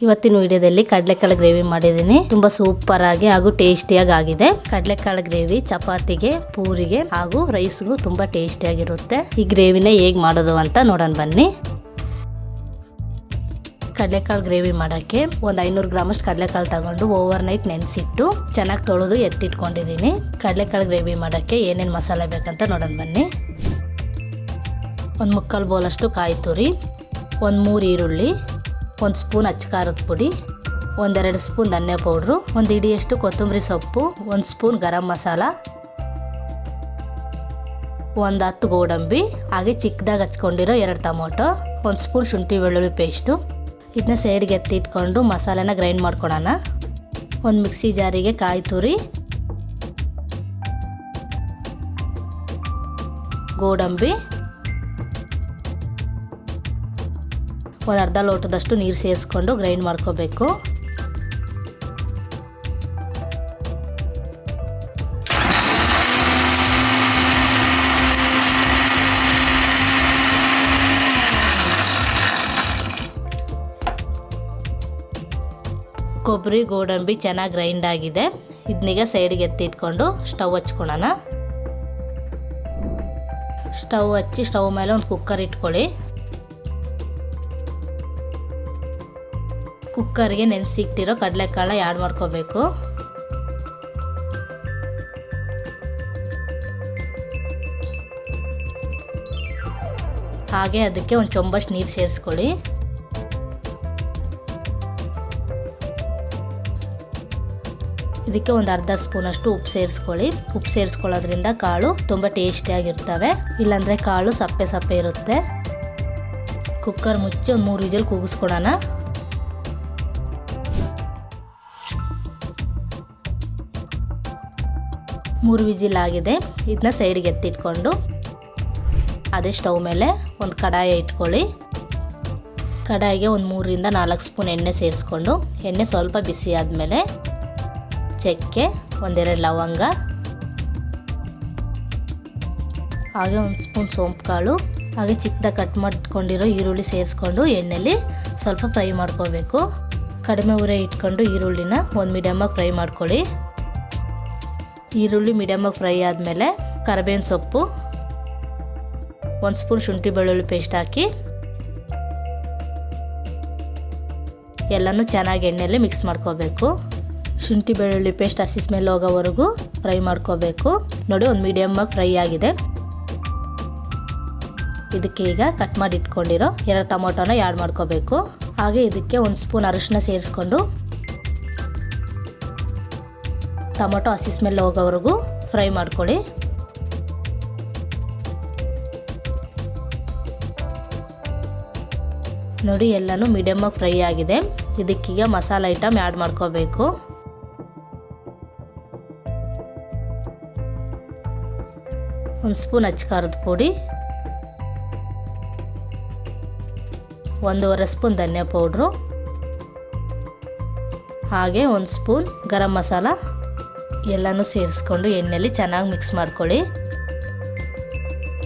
ಇವತ್ತಿನ ವಿಡಿಯೋದಲ್ಲಿ ಕಡಲೆಕಾಳು ಗ್ರೇವಿ ಮಾಡಿದ್ದೀನಿ. ತುಂಬಾ ಸೂಪರ್ ಆಗಿ ಹಾಗೂ ಟೇಸ್ಟಿಯಾಗಿ ಆಗಿದೆ. ಕಡಲೆಕಾಳು ಗ್ರೇವಿ ಚಪಾತಿಗೆ, ಪೂರಿಗೆ ಹಾಗೂ ರೈಸ್ಗೂ ತುಂಬಾ ಟೇಸ್ಟಿಯಾಗಿರುತ್ತೆ. ಈ ಗ್ರೇವಿನ ಹೇಗೆ ಮಾಡೋದು ಅಂತ ನೋಡೋಣ ಬನ್ನಿ. ಕಡಲೆಕಾಳು ಗ್ರೇವಿ ಮಾಡೋಕ್ಕೆ ಒಂದು 500 ಗ್ರಾಮ್ ಅಷ್ಟು ಕಡಲೆಕಾಳು ತಗೊಂಡು ಓವರ್ ನೈಟ್ ನೆನೆಸಿಟ್ಟು ಚೆನ್ನಾಗಿ ತೊಳೆದು ಎತ್ತಿಟ್ಕೊಂಡಿದ್ದೀನಿ. ಕಡಲೆಕಾಳು ಗ್ರೇವಿ ಮಾಡೋಕ್ಕೆ ಏನೇನು ಮಸಾಲೆ ಬೇಕಂತ ನೋಡೋಣ ಬನ್ನಿ. ಒಂದು 3/4 ಬೌಲ್ ಅಷ್ಟು ಕಾಯಿ ತುರಿ, ಒಂದು 3 ಈರುಳ್ಳಿ, 1 ಸ್ಪೂನ್ ಅಚ್ಚ ಖಾರದ ಪುಡಿ, 1-2 ಸ್ಪೂನ್ ಧನಿಯಾ ಪೌಡ್ರು, 1 ಹಿಡಿಯಷ್ಟು ಕೊತ್ತಂಬರಿ ಸೊಪ್ಪು, 1 ಸ್ಪೂನ್ ಗರಂ ಮಸಾಲ, 10 ಗೋಡಂಬಿ, ಹಾಗೆ ಚಿಕ್ಕದಾಗಿ ಹಚ್ಕೊಂಡಿರೋ 2 ಟೊಮೊಟೊ, 1 ಸ್ಪೂನ್ ಶುಂಠಿ ಬೆಳ್ಳುಳ್ಳಿ ಪೇಸ್ಟು. ಇದನ್ನ ಸೈಡ್ಗೆ ಎತ್ತಿಟ್ಕೊಂಡು ಮಸಾಲೆನ ಗ್ರೈಂಡ್ ಮಾಡ್ಕೊಳ್ಳೋಣ. ಒಂದು ಮಿಕ್ಸಿ ಜಾರಿಗೆ ಕಾಯಿ ತುರಿ, ಗೋಡಂಬಿ, ಒಂದು ಅರ್ಧ ಲೋಟದಷ್ಟು ನೀರು ಸೇರಿಸ್ಕೊಂಡು ಗ್ರೈಂಡ್ ಮಾಡ್ಕೋಬೇಕು. ಕೊಬ್ಬರಿ ಗೋಡಂಬಿ ಚೆನ್ನಾಗಿ ಗ್ರೈಂಡ್ ಆಗಿದೆ. ಇದನ್ನೀಗ ಸೈಡ್ಗೆ ಎತ್ತಿಟ್ಕೊಂಡು ಸ್ಟವ್ ಹಚ್ಕೊಳ್ಳೋಣ. ಸ್ಟವ್ ಹಚ್ಚಿ ಸ್ಟವ್ ಮೇಲೆ ಒಂದು ಕುಕ್ಕರ್ ಇಟ್ಕೊಳ್ಳಿ. ಕುಕ್ಕರ್ಗೆ ನೆನೆಸಿಟ್ಟಿರೋ ಕಡಲೆಕಾಳು ಆ್ಯಡ್ ಮಾಡ್ಕೋಬೇಕು. ಹಾಗೆ ಅದಕ್ಕೆ ಒಂದು ಚೊಂಬಷ್ಟು ನೀರು ಸೇರಿಸ್ಕೊಳ್ಳಿ. ಇದಕ್ಕೆ ಒಂದು ಅರ್ಧ ಸ್ಪೂನಷ್ಟು ಉಪ್ಪು ಸೇರಿಸ್ಕೊಳ್ಳಿ. ಉಪ್ಪು ಸೇರಿಸ್ಕೊಳ್ಳೋದ್ರಿಂದ ಕಾಳು ತುಂಬ ಟೇಸ್ಟಿಯಾಗಿರ್ತವೆ, ಇಲ್ಲಾಂದರೆ ಕಾಳು ಸಪ್ಪೆ ಸಪ್ಪೆ ಇರುತ್ತೆ. ಕುಕ್ಕರ್ ಮುಚ್ಚಿ ಒಂದು 3 ವಿಜಿಲ್ ಕೂಗಿಸ್ಕೊಡೋಣ. ಮೂರು ವಿಜಿಲ್ ಆಗಿದೆ. ಇದನ್ನ ಸೈಡ್ಗೆ ಎತ್ತಿಟ್ಕೊಂಡು ಅದೇ ಸ್ಟವ್ ಮೇಲೆ ಒಂದು ಕಡಾಯಿ ಇಟ್ಕೊಳ್ಳಿ. ಕಡಾಯಿಗೆ ಒಂದು 3-4 ಸ್ಪೂನ್ ಎಣ್ಣೆ ಸೇರಿಸ್ಕೊಂಡು ಎಣ್ಣೆ ಸ್ವಲ್ಪ ಬಿಸಿ ಆದಮೇಲೆ ಚಕ್ಕೆ, 1-2 ಲವಂಗ, ಹಾಗೆ 1 ಸ್ಪೂನ್ ಸೋಂಪು ಕಾಳು, ಹಾಗೆ ಚಿಕ್ಕದಾಗಿ ಕಟ್ ಮಾಡ್ಕೊಂಡಿರೋ ಈರುಳ್ಳಿ ಸೇರಿಸ್ಕೊಂಡು ಎಣ್ಣೆಲಿ ಸ್ವಲ್ಪ ಫ್ರೈ ಮಾಡ್ಕೋಬೇಕು. ಕಡಿಮೆ ಉರಿ ಇಟ್ಕೊಂಡು ಈರುಳ್ಳಿನ ಒಂದು ಮೀಡಿಯಮಾಗಿ ಫ್ರೈ ಮಾಡ್ಕೊಳ್ಳಿ. ಈರುಳ್ಳಿ ಮೀಡಿಯಮಾಗಿ ಫ್ರೈ ಆದಮೇಲೆ ಕರಿಬೇವಿನ ಸೊಪ್ಪು, 1 ಸ್ಪೂನ್ ಶುಂಠಿ ಬೆಳ್ಳುಳ್ಳಿ ಪೇಸ್ಟ್ ಹಾಕಿ ಎಲ್ಲನೂ ಚೆನ್ನಾಗಿ ಎಣ್ಣೆಯಲ್ಲಿ ಮಿಕ್ಸ್ ಮಾಡ್ಕೋಬೇಕು. ಶುಂಠಿ ಬೆಳ್ಳುಳ್ಳಿ ಪೇಸ್ಟ್ ಹಸಿ ಸ್ಮೆಲ್ ಹೋಗೋವರೆಗೂ ಫ್ರೈ ಮಾಡ್ಕೋಬೇಕು. ನೋಡಿ, ಒಂದು ಮೀಡಿಯಮಾಗಿ ಫ್ರೈ ಆಗಿದೆ. ಇದಕ್ಕೆ ಈಗ ಕಟ್ ಮಾಡಿ ಇಟ್ಕೊಂಡಿರೋ 2 ಟೊಮೊಟೊನ ಆ್ಯಡ್ ಮಾಡ್ಕೋಬೇಕು. ಹಾಗೆ ಇದಕ್ಕೆ 1 ಸ್ಪೂನ್ ಅರಿಶಿನ ಸೇರಿಸ್ಕೊಂಡು ಟೊಮೊಟೊ ಹಸಿ ಸ್ಮೆಲ್ ಹೋಗೋವರೆಗೂ ಫ್ರೈ ಮಾಡ್ಕೊಳ್ಳಿ. ನೋಡಿ, ಎಲ್ಲನೂ ಮೀಡಿಯಮಾಗಿ ಫ್ರೈ ಆಗಿದೆ. ಇದಕ್ಕೀಗ ಮಸಾಲೆ ಐಟಮ್ ಆ್ಯಡ್ ಮಾಡ್ಕೋಬೇಕು. ಒಂದು ಸ್ಪೂನ್ ಅಚ್ಚ ಖಾರದ ಪುಡಿ, 1.5 ಸ್ಪೂನ್ ಧನಿಯಾ ಪೌಡ್ರು, ಹಾಗೆ 1 ಸ್ಪೂನ್ ಗರಂ ಮಸಾಲ ಎಲ್ಲನೂ ಸೇರಿಸ್ಕೊಂಡು ಎಣ್ಣೆಯಲ್ಲಿ ಚೆನ್ನಾಗಿ ಮಿಕ್ಸ್ ಮಾಡ್ಕೊಳ್ಳಿ.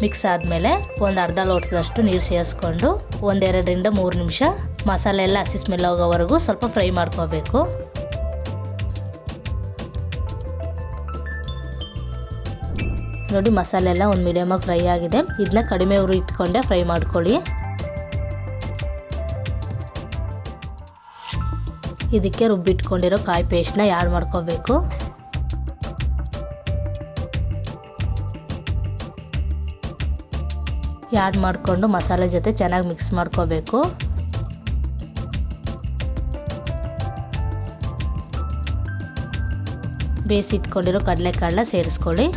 ಮಿಕ್ಸ್ ಆದಮೇಲೆ ಒಂದು ಅರ್ಧ ಲೋಟದಷ್ಟು ನೀರು ಸೇರಿಸ್ಕೊಂಡು 1-2-3 ನಿಮಿಷ ಮಸಾಲೆ ಎಲ್ಲ ಹಸಿ ಸ್ಮೆಲ್ ಹೋಗೋವರೆಗೂ ಸ್ವಲ್ಪ ಫ್ರೈ ಮಾಡ್ಕೋಬೇಕು. ನೋಡಿ, ಮಸಾಲೆ ಎಲ್ಲ ಒಂದು ಮೀಡಿಯಮಾಗಿ ಫ್ರೈ ಆಗಿದೆ. ಇದನ್ನ ಕಡಿಮೆ ಉರಿ ಇಟ್ಕೊಂಡೆ ಫ್ರೈ ಮಾಡ್ಕೊಳ್ಳಿ. ಇದಕ್ಕೆ ರುಬ್ಬಿಟ್ಕೊಂಡಿರೋ ಕಾಯಿ ಪೇಸ್ಟ್ನ ಆ್ಯಡ್ ಮಾಡ್ಕೋಬೇಕು. ಆ್ಯಡ್ ಮಾಡಿಕೊಂಡು ಮಸಾಲೆ ಜೊತೆ ಚೆನ್ನಾಗಿ ಮಿಕ್ಸ್ ಮಾಡ್ಕೋಬೇಕು. ಬೇಯಿಸಿಟ್ಕೊಂಡಿರೋ ಕಡಲೆಕಾಳನ್ನ ಸೇರಿಸ್ಕೊಳ್ಳಿ.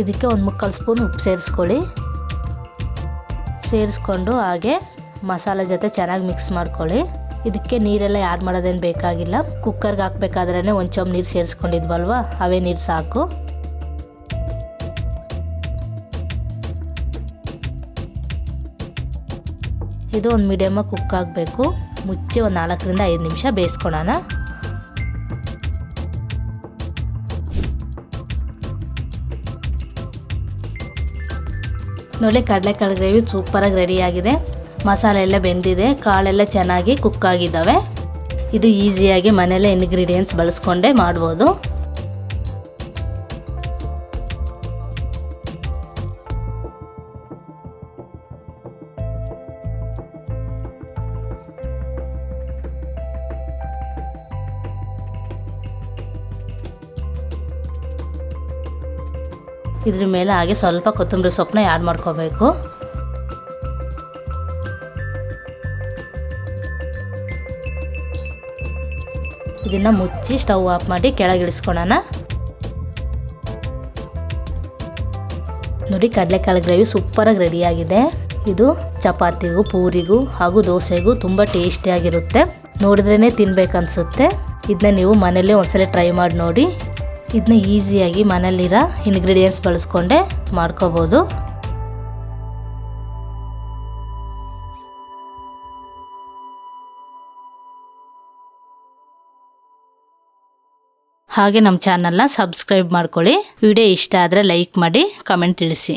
ಇದಕ್ಕೆ ಒಂದು 3/4 ಸ್ಪೂನ್ ಉಪ್ಪು ಸೇರಿಸ್ಕೊಳ್ಳಿ. ಸೇರಿಸ್ಕೊಂಡು ಹಾಗೆ ಮಸಾಲೆ ಜೊತೆ ಚೆನ್ನಾಗಿ ಮಿಕ್ಸ್ ಮಾಡ್ಕೊಳ್ಳಿ. ಇದಕ್ಕೆ ನೀರೆಲ್ಲ ಆ್ಯಡ್ ಮಾಡೋದೇನು ಬೇಕಾಗಿಲ್ಲ. ಕುಕ್ಕರ್ಗೆ ಹಾಕಬೇಕಾದ್ರೇ 1 ಚಮಚ ನೀರು ಸೇರಿಸ್ಕೊಂಡಿದ್ವಲ್ವ, ಅವೇ ನೀರು ಸಾಕು. ಇದು ಒಂದು ಮೀಡಿಯಮಾಗಿ ಕುಕ್ ಆಗಬೇಕು. ಮುಚ್ಚಿ ಒಂದು 4-5 ನಿಮಿಷ ಬೇಯಿಸ್ಕೊಳ್ಳೋಣ. ನೋಡಿ ಕಡಲೆಕಾಳು ಗ್ರೇವಿ ಸೂಪರಾಗಿ ರೆಡಿಯಾಗಿದೆ. ಮಸಾಲೆ ಎಲ್ಲ ಬೆಂದಿದೆ, ಕಾಳೆಲ್ಲ ಚೆನ್ನಾಗಿ ಕುಕ್ ಆಗಿದ್ದಾವೆ. ಇದು ಈಸಿಯಾಗಿ ಮನೆಯಲ್ಲೇ ಇಂಗ್ರೀಡಿಯೆಂಟ್ಸ್ ಬಳಸ್ಕೊಂಡೇ ಮಾಡ್ಬೋದು. ಇದ್ರ ಮೇಲೆ ಹಾಗೆ ಸ್ವಲ್ಪ ಕೊತ್ತಂಬರಿ ಸೊಪ್ಪನ್ನ ಆ್ಯಡ್ ಮಾಡ್ಕೋಬೇಕು. ಇದನ್ನು ಮುಚ್ಚಿ ಸ್ಟವ್ ಆಫ್ ಮಾಡಿ ಕೆಳಗಿಳಿಸ್ಕೊಳ್ಳೋಣ. ನೋಡಿ ಕಡಲೆಕಾಳು ಗ್ರೇವಿ ಸೂಪರಾಗಿ ರೆಡಿಯಾಗಿದೆ. ಇದು ಚಪಾತಿಗೂ ಪೂರಿಗೂ ಹಾಗೂ ದೋಸೆಗೂ ತುಂಬ ಟೇಸ್ಟಿಯಾಗಿರುತ್ತೆ. ನೋಡಿದ್ರೇ ತಿನ್ಬೇಕನ್ಸುತ್ತೆ. ಇದನ್ನ ನೀವು ಮನೇಲಿ ಒಂದ್ಸಲ ಟ್ರೈ ಮಾಡಿ ನೋಡಿ. ಇದನ್ನ ಈಸಿಯಾಗಿ ಮನೇಲಿರೋ ಇಂಗ್ರೀಡಿಯೆಂಟ್ಸ್ ಬಳಸ್ಕೊಂಡೆ ಮಾಡ್ಕೋಬೋದು. ಹಾಗೆ ನಮ್ಮ ಚಾನಲ್ನ ಸಬ್ಸ್ಕ್ರೈಬ್ ಮಾಡ್ಕೊಳ್ಳಿ. ವಿಡಿಯೋ ಇಷ್ಟ ಆದರೆ ಲೈಕ್ ಮಾಡಿ, ಕಮೆಂಟ್ ತಿಳಿಸಿ.